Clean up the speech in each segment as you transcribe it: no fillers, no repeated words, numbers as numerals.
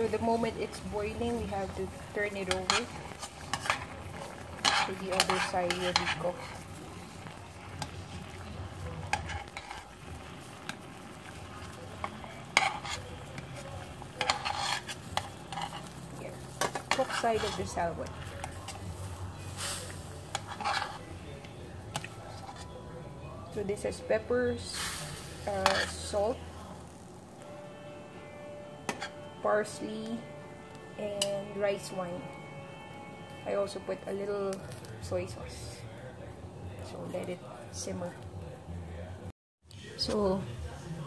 the moment it's boiling, we have to turn it over so the other side will be cooked. Here, cooked side of the salmon. So this has peppers, salt, parsley, and rice wine. I also put a little soy sauce. So let it simmer. So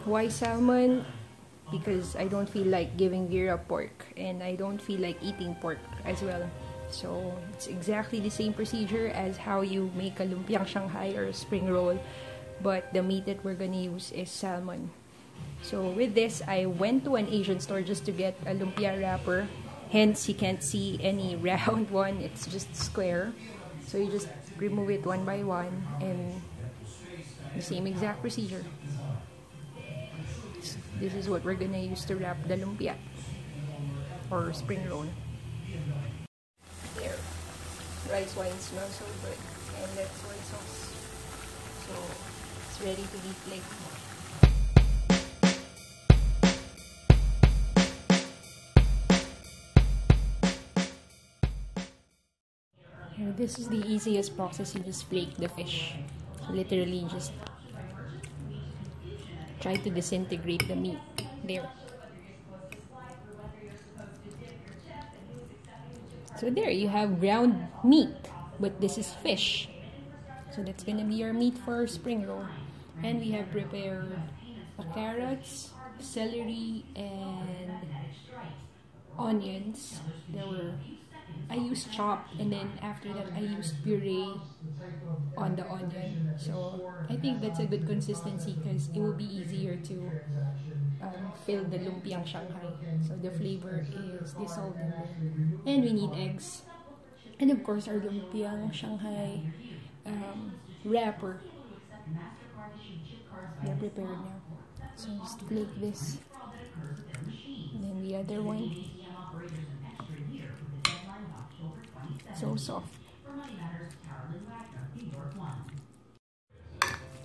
why salmon? Because I don't feel like giving Vera pork, and I don't feel like eating pork as well. So it's exactly the same procedure as how you make a lumpiang Shanghai or a spring roll, but the meat that we're gonna use is salmon. So with this, I went to an Asian store just to get a lumpia wrapper. Hence, you can't see any round one. It's just square. So you just remove it one by one, and the same exact procedure. This is what we're gonna use to wrap the lumpia or spring roll. There, rice wine smells so good, and that's soy sauce. So it's ready to be flaked. This is the easiest process. You just flake the fish. Literally just try to disintegrate the meat. There. So there you have ground meat, but this is fish. So that's gonna be our meat for our spring roll. And we have prepared carrots, celery, and onions. I used chopped, and then after that I used puree on the onion. So I think that's a good consistency because it will be easier to fill the lumpiang Shanghai. So the flavor is dissolved in there. And we need eggs. And of course our lumpiang Shanghai wrapper. They're prepared now. So just flake this. And then the other one. So soft.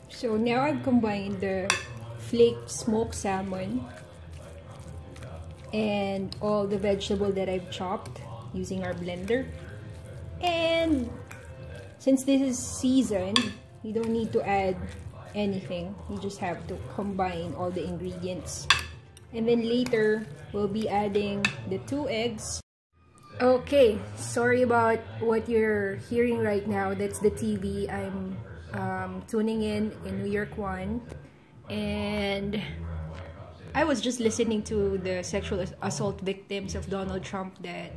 So now I've combined the flaked smoked salmon and all the vegetable that I've chopped using our blender. And since this is seasoned, you don't need to add anything. You just have to combine all the ingredients. And then later, we'll be adding the 2 eggs. Okay, sorry about what you're hearing right now. That's the TV. I'm tuning in New York 1, and I was just listening to the sexual assault victims of Donald Trump that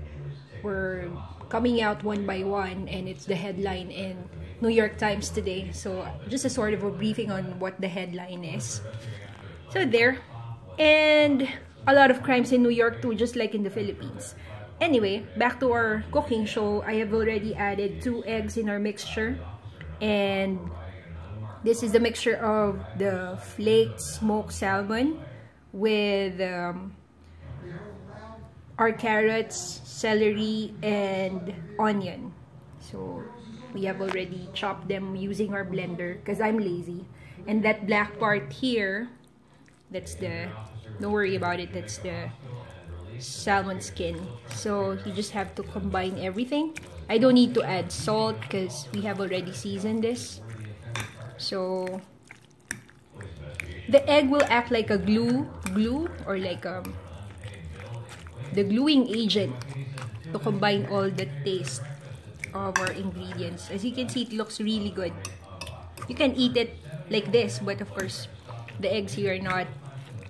were coming out one by one, and it's the headline in New York Times today. So just a sort of a briefing on what the headline is. So there, and a lot of crimes in New York too, just like in the Philippines. Anyway, back to our cooking show. I have already added 2 eggs in our mixture. And this is the mixture of the flaked smoked salmon with our carrots, celery, and onion. So we have already chopped them using our blender because I'm lazy. And that black part here, that's the, don't worry about it, that's the salmon skin. So you just have to combine everything. I don't need to add salt because we have already seasoned this. So the egg will act like a glue or like the gluing agent to combine all the taste of our ingredients. As you can see, it looks really good. You can eat it like this, but of course the eggs here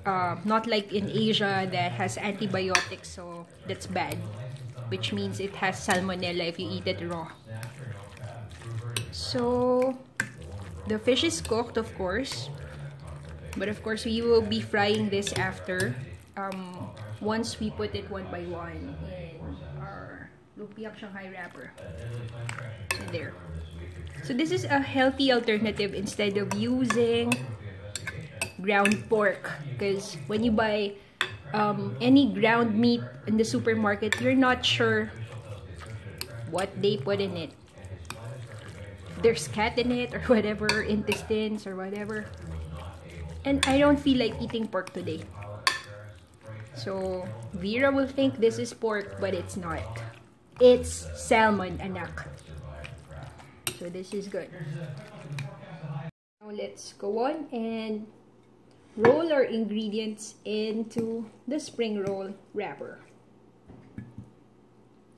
are not like in Asia that has antibiotics, so that's bad, which means it has salmonella if you eat it raw. So the fish is cooked, of course, but of course we will be frying this after, once we put it one by one in our lumpiang Shanghai wrapper. So there. So this is a healthy alternative instead of using ground pork, because when you buy any ground meat in the supermarket, you're not sure what they put in it. There's cat in it or whatever, intestines or whatever. And I don't feel like eating pork today. So Vera will think this is pork, but it's not. It's salmon, anak. So this is good. Now let's go on and roll our ingredients into the spring roll wrapper.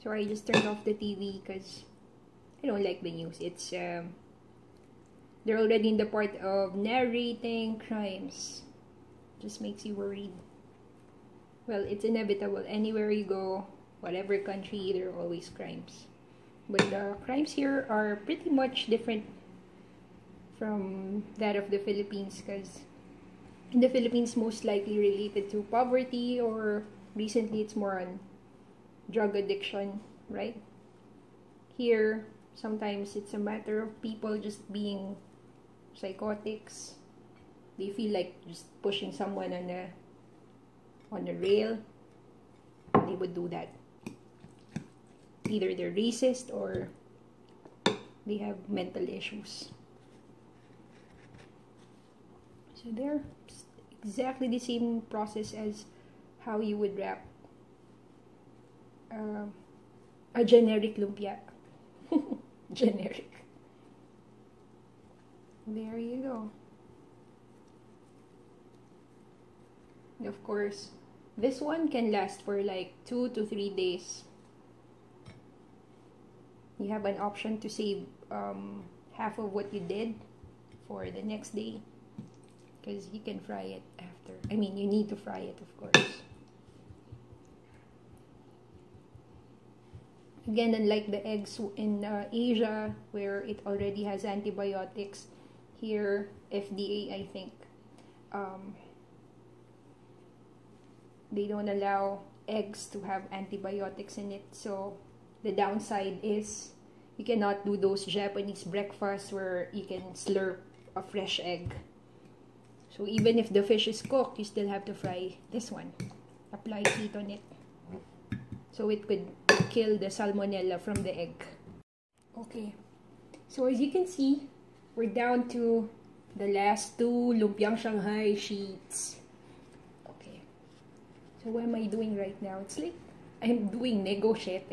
So I just turned off the TV because I don't like the news. It's they're already in the part of narrating crimes. Just makes you worried. Well, it's inevitable. Anywhere you go, whatever country, there are always crimes. But the crimes here are pretty much different from that of the Philippines, because in the Philippines, most likely related to poverty, or recently it's more on drug addiction, right? Here, sometimes it's a matter of people just being psychotics. They feel like just pushing someone on a rail. They would do that. Either they're racist or they have mental issues. So they're exactly the same process as how you would wrap a generic lumpia. Generic. There you go. And of course, this one can last for like 2 to 3 days. You have an option to save half of what you did for the next day, because you can fry it after. I mean, you need to fry it, of course. Again, unlike the eggs in Asia, where it already has antibiotics, here, FDA, I think, they don't allow eggs to have antibiotics in it. So the downside is you cannot do those Japanese breakfasts where you can slurp a fresh egg. So even if the fish is cooked, you still have to fry this one. Apply heat on it, so it could kill the salmonella from the egg. Okay, so as you can see, we're down to the last 2 lumpiang Shanghai sheets. Okay, so what am I doing right now? It's like I'm doing negotiate.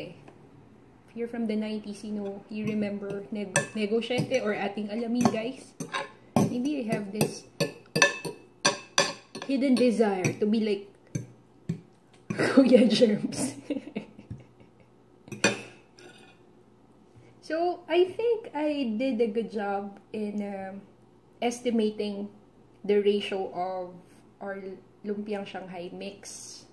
If you're from the 90s, you know, you remember negotiate or ating alamin, guys. Maybe I have this hidden desire to be like Kuya Germs. So I think I did a good job in estimating the ratio of our lumpiang Shanghai mix,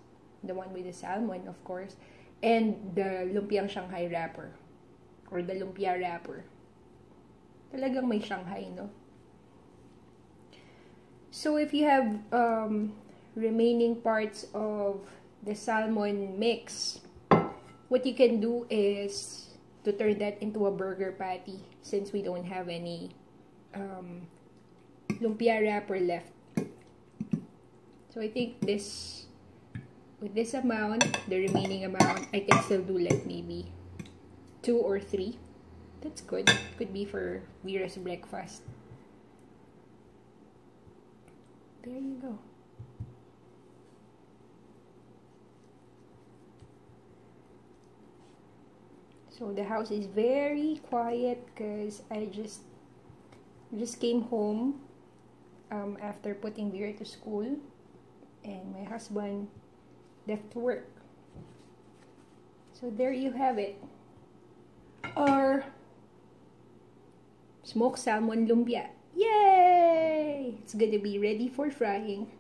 the one with the salmon, of course, and the lumpiang Shanghai wrapper, or the lumpia wrapper. Talagang may Shanghai, no? So if you have remaining parts of the salmon mix, what you can do is to turn that into a burger patty, since we don't have any lumpia wrapper left. So I think this, with this amount, the remaining amount, I can still do like maybe 2 or 3. That's good. Could be for Vera's breakfast. There you go. So the house is very quiet because I just came home after putting Vera to school, and my husband left to work. So there you have it. Our smoked salmon lumpia. Yay! It's gonna be ready for frying.